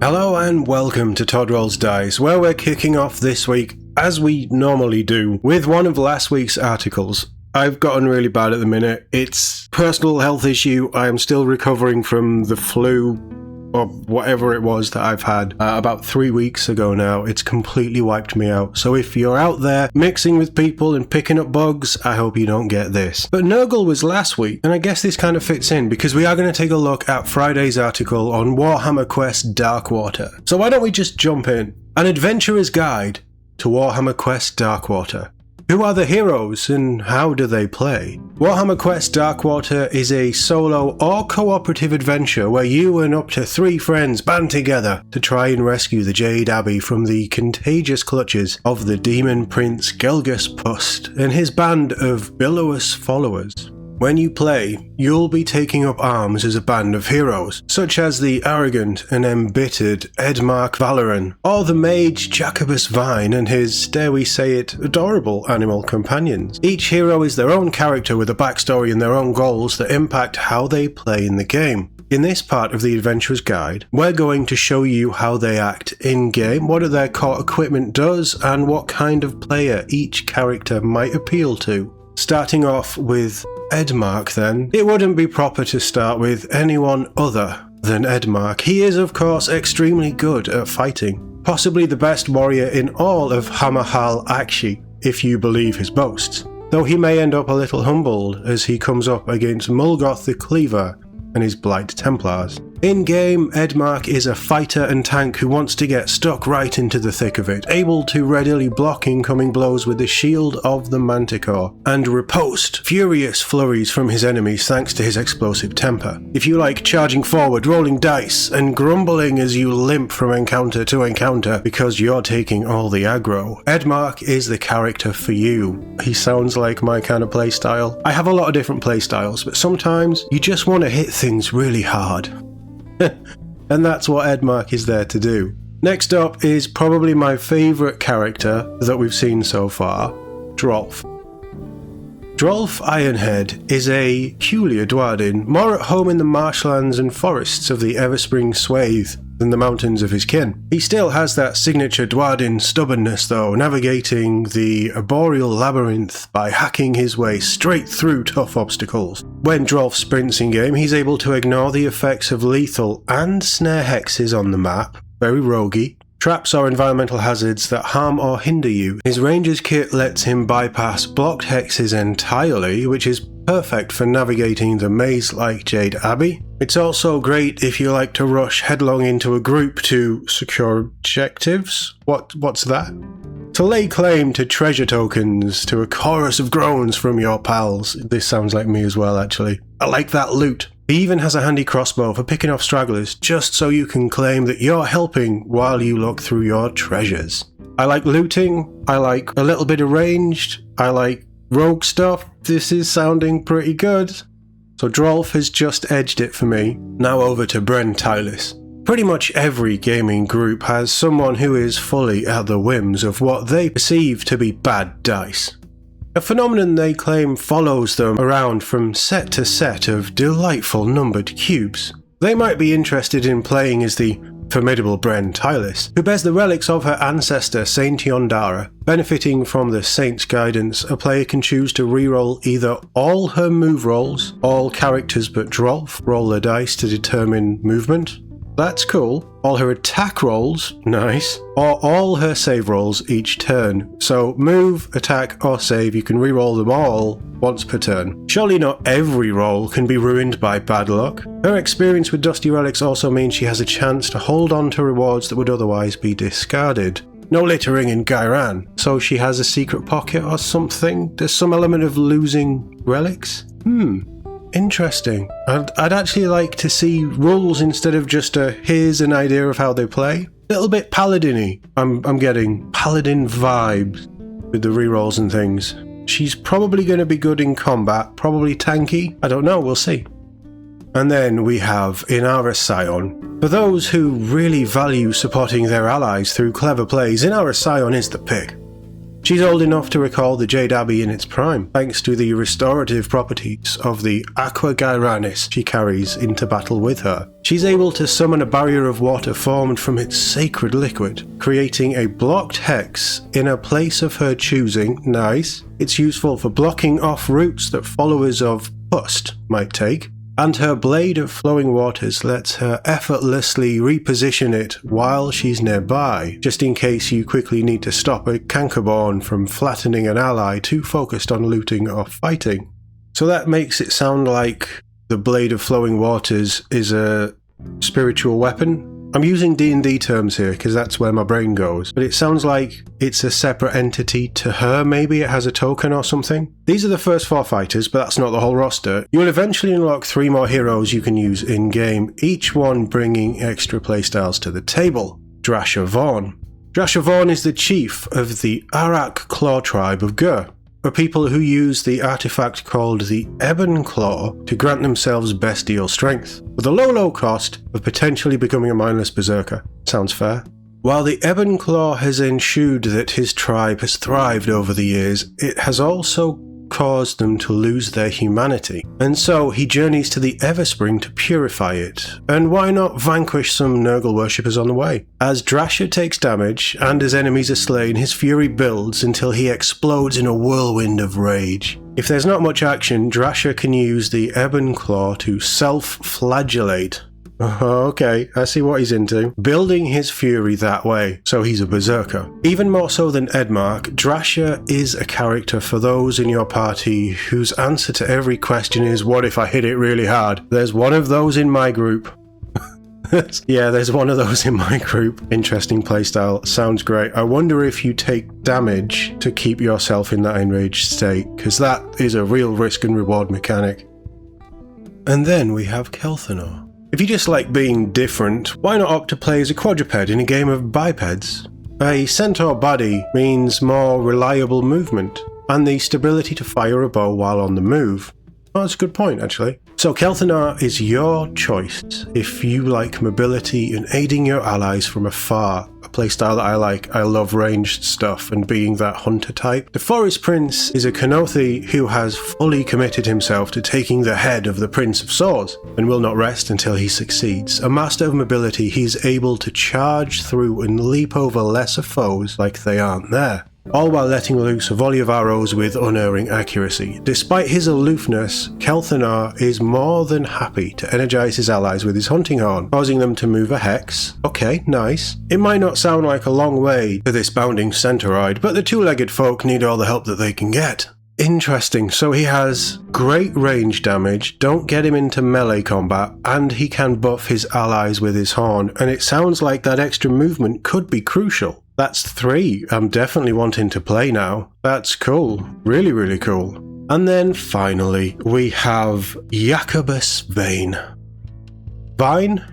Hello and welcome to Todd Rolls Dice, where we're kicking off this week, as we normally do, with one of last week's articles. I've gotten really bad at the minute. It's a personal health issue. I am still recovering from the flu, or whatever it was that I've had about 3 weeks ago now. It's completely wiped me out. So if you're out there mixing with people and picking up bugs, I hope you don't get this. But Nurgle was last week, and I guess this kind of fits in because we are going to take a look at Friday's article on Warhammer Quest Darkwater. So why don't we just jump in? An adventurer's guide to Warhammer Quest Darkwater. Who are the heroes and how do they play? Warhammer Quest Darkwater is a solo or cooperative adventure where you and up to 3 friends band together to try and rescue the Jade Abbey from the contagious clutches of the demon prince Gelgus Pust and his band of billows followers. When you play, you'll be taking up arms as a band of heroes, such as the arrogant and embittered Edmark Valoran, or the mage Jacobus Vine and his, dare we say it, adorable animal companions. Each hero is their own character with a backstory and their own goals that impact how they play in the game. In this part of the Adventurer's Guide, we're going to show you how they act in-game, what their core equipment does, and what kind of player each character might appeal to. Starting off with Edmark then, it wouldn't be proper to start with anyone other than Edmark. He is of course extremely good at fighting, possibly the best warrior in all of Hammerhal Akshi, if you believe his boasts, though he may end up a little humbled as he comes up against Mulgoth the Cleaver and his Blight Templars. In-game, Edmark is a fighter and tank who wants to get stuck right into the thick of it, able to readily block incoming blows with the shield of the Manticore, and riposte furious flurries from his enemies thanks to his explosive temper. If you like charging forward, rolling dice, and grumbling as you limp from encounter to encounter because you're taking all the aggro, Edmark is the character for you. He sounds like my kind of playstyle. I have a lot of different playstyles, but sometimes you just want to hit things really hard. And that's what Edmark is there to do. Next up is probably my favourite character that we've seen so far, Drolf. Drolf Ironhead is a peculiar Dwarden, more at home in the marshlands and forests of the Everspring Swathe than the mountains of his kin. He still has that signature Dwarden stubbornness though, navigating the arboreal labyrinth by hacking his way straight through tough obstacles. When Drolf sprints in game, he's able to ignore the effects of lethal and snare hexes on the map, very roguey, traps or environmental hazards that harm or hinder you. His ranger's kit lets him bypass blocked hexes entirely, which is perfect for navigating the maze like Jade Abbey. It's also great if you like to rush headlong into a group to secure objectives. What's that? To lay claim to treasure tokens to a chorus of groans from your pals. This sounds like me as well, actually. I like that loot. He even has a handy crossbow for picking off stragglers, just so you can claim that you're helping while you look through your treasures. I like looting, I like a little bit of ranged, I like rogue stuff. This is sounding pretty good. So Drolf has just edged it for me. Now over to Bren Tylis. Pretty much every gaming group has someone who is fully at the whims of what they perceive to be bad dice. A phenomenon they claim follows them around from set to set of delightful numbered cubes. They might be interested in playing as the formidable Bren Tylis, who bears the relics of her ancestor Saint Yondara. Benefiting from the Saint's guidance, a player can choose to reroll either all her move rolls, all characters but Drolf roll the dice to determine movement. That's cool. All her attack rolls, nice, or all her save rolls each turn. So move, attack, or save, you can reroll them all once per turn. Surely not every roll can be ruined by bad luck. Her experience with Dusty Relics also means she has a chance to hold on to rewards that would otherwise be discarded. No littering in Gairan, so she has a secret pocket or something? There's some element of losing relics? Interesting. I'd actually like to see rules instead of just a here's an idea of how they play. A little bit paladin-y. I'm getting paladin vibes with the rerolls and things. She's probably going to be good in combat, probably tanky. I don't know, we'll see. And then we have Inara Scion. For those who really value supporting their allies through clever plays, Inara Scion is the pick. She's old enough to recall the Jade Abbey in its prime, thanks to the restorative properties of the Aqua Gyranis she carries into battle with her. She's able to summon a barrier of water formed from its sacred liquid, creating a blocked hex in a place of her choosing. Nice. It's useful for blocking off routes that followers of Pust might take, and her blade of flowing waters lets her effortlessly reposition it while she's nearby, just in case you quickly need to stop a cankerborn from flattening an ally too focused on looting or fighting. So that makes it sound like the blade of flowing waters is a spiritual weapon. I'm using D&D terms here because that's where my brain goes, but it sounds like it's a separate entity to her. Maybe it has a token or something. These are the first 4 fighters, but that's not the whole roster. You will eventually unlock 3 more heroes you can use in-game, each one bringing extra playstyles to the table. Drasha Vaughn. Drasha Vaughn is the chief of the Arak Claw tribe of Gur, a people who use the artifact called the Ebon Claw to grant themselves bestial strength, with a low cost of potentially becoming a mindless berserker. Sounds fair. While the Ebon Claw has ensured that his tribe has thrived over the years, it has also caused them to lose their humanity, and so he journeys to the Everspring to purify it, and why not vanquish some Nurgle worshippers on the way? As Drasha takes damage, and as enemies are slain, his fury builds until he explodes in a whirlwind of rage. If there's not much action, Drasha can use the Ebon Claw to self-flagellate. Okay, I see what he's into. Building his fury that way, so he's a berserker. Even more so than Edmark, Drasha is a character for those in your party whose answer to every question is, what if I hit it really hard? There's one of those in my group. Yeah, there's one of those in my group. Interesting playstyle, sounds great. I wonder if you take damage to keep yourself in that enraged state, because that is a real risk and reward mechanic. And then we have Kelthanor. If you just like being different, why not opt to play as a quadruped in a game of bipeds? A centaur body means more reliable movement, and the stability to fire a bow while on the move. Oh, that's a good point, actually. So Kelthanor is your choice if you like mobility and aiding your allies from afar, a playstyle that I like. I love ranged stuff and being that hunter type. The Forest Prince is a Kenothi who has fully committed himself to taking the head of the Prince of Swords and will not rest until he succeeds. A master of mobility, he's able to charge through and leap over lesser foes like they aren't there, all while letting loose a volley of arrows with unerring accuracy. Despite his aloofness, Kelthanor is more than happy to energize his allies with his hunting horn, causing them to move a hex. Okay, nice. It might not sound like a long way to this bounding centauroid, but the two-legged folk need all the help that they can get. Interesting, so he has great range damage, don't get him into melee combat, and he can buff his allies with his horn, and it sounds like that extra movement could be crucial. That's 3 I'm definitely wanting to play now. That's cool. Really, really cool. And then finally, we have Jacobus Vane. Vine?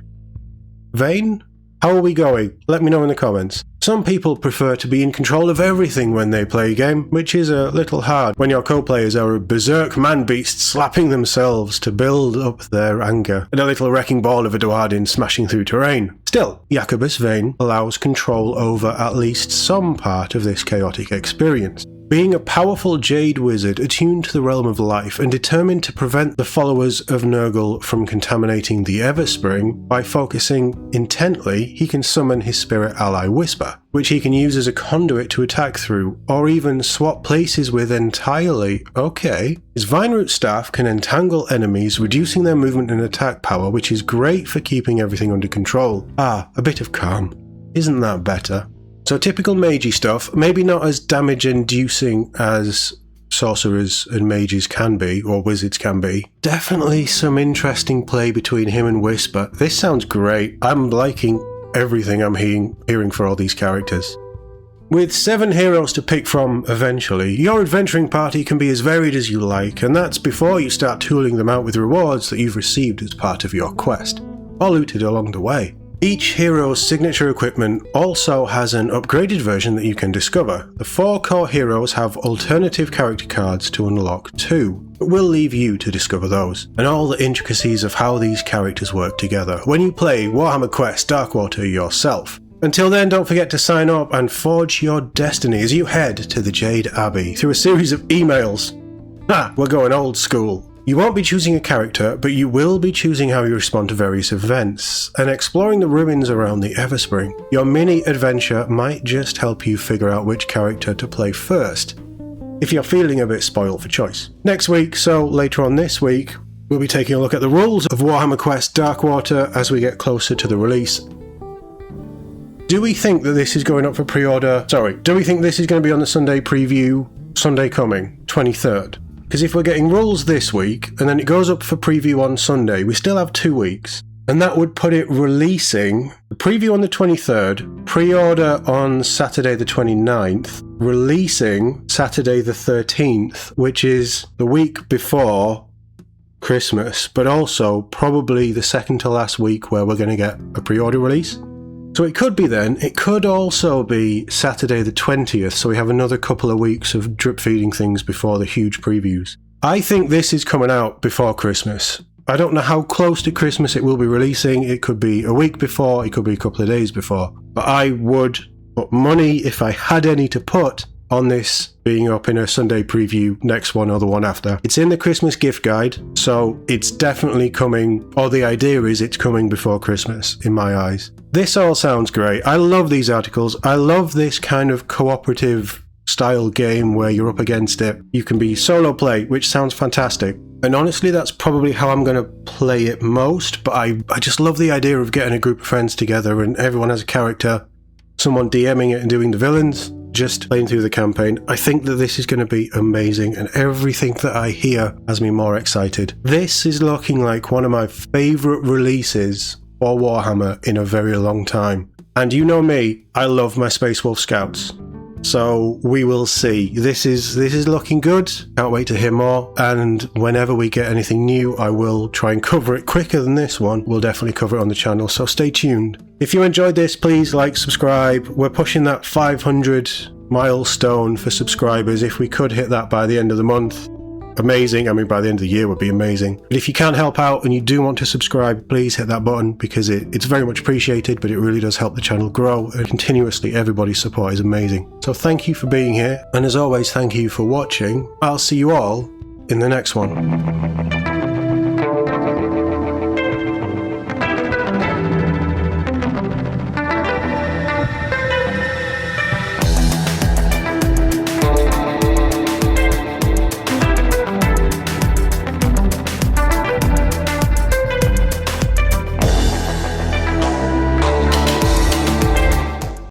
Vane? How are we going? Let me know in the comments. Some people prefer to be in control of everything when they play a game, which is a little hard when your co-players are a berserk man-beast slapping themselves to build up their anger, and a little wrecking ball of a Dwarden smashing through terrain. Still, Jacobus Vane allows control over at least some part of this chaotic experience. Being a powerful Jade wizard attuned to the realm of life and determined to prevent the followers of Nurgle from contaminating the Everspring, by focusing intently, he can summon his spirit ally Whisper, which he can use as a conduit to attack through, or even swap places with entirely. Okay. His Vineroot staff can entangle enemies, reducing their movement and attack power, which is great for keeping everything under control. Ah, a bit of calm. Isn't that better? So typical magey stuff, maybe not as damage-inducing as sorcerers and mages can be, or wizards can be. Definitely some interesting play between him and Whisper. This sounds great. I'm liking everything I'm hearing for all these characters. With 7 heroes to pick from eventually, your adventuring party can be as varied as you like, and that's before you start tooling them out with rewards that you've received as part of your quest, or looted along the way. Each hero's signature equipment also has an upgraded version that you can discover. The 4 core heroes have alternative character cards to unlock too, but we'll leave you to discover those, and all the intricacies of how these characters work together when you play Warhammer Quest Darkwater yourself. Until then, don't forget to sign up and forge your destiny as you head to the Jade Abbey through a series of emails. We're going old school. You won't be choosing a character, but you will be choosing how you respond to various events and exploring the ruins around the Everspring. Your mini adventure might just help you figure out which character to play first, if you're feeling a bit spoiled for choice. Next week, so later on this week, we'll be taking a look at the rules of Warhammer Quest Darkwater as we get closer to the release. Do we think that this is going up for pre-order? Do we think this is going to be on the Sunday preview, Sunday coming, 23rd? Because if we're getting rules this week, and then it goes up for preview on Sunday, we still have 2 weeks. And that would put it releasing, the preview on the 23rd, pre-order on Saturday the 29th, releasing Saturday the 13th, which is the week before Christmas, but also probably the second to last week where we're going to get a pre-order release. So it could be then, it could also be Saturday the 20th, so we have another couple of weeks of drip feeding things before the huge previews. I think this is coming out before Christmas. I don't know how close to Christmas it will be releasing. It could be a week before, it could be a couple of days before. But I would put money, if I had any to put, on this being up in a Sunday preview, next one or the one after. It's in the Christmas gift guide, so it's definitely coming, or the idea is it's coming before Christmas, in my eyes. This all sounds great. I love these articles. I love this kind of cooperative style game where you're up against it. You can be solo play, which sounds fantastic. And honestly, that's probably how I'm going to play it most, but I just love the idea of getting a group of friends together and everyone has a character, someone DMing it and doing the villains, just playing through the campaign. I think that this is going to be amazing, and everything that I hear has me more excited. This is looking like one of my favourite releases for Warhammer in a very long time. And you know me, I love my Space Wolf Scouts. So we will see. This is looking good. Can't wait to hear more. And whenever we get anything new, I will try and cover it quicker than this one. We'll definitely cover it on the channel, so stay tuned. If you enjoyed this, please like, subscribe. We're pushing that 500 milestone for subscribers. If we could hit that by the end of the month, amazing. I mean, by the end of the year would be amazing. But if you can't help out and you do want to subscribe, please hit that button, because it's very much appreciated, but it really does help the channel grow, and continuously everybody's support is amazing. So thank you for being here, and as always, thank you for watching. I'll see you all in the next one.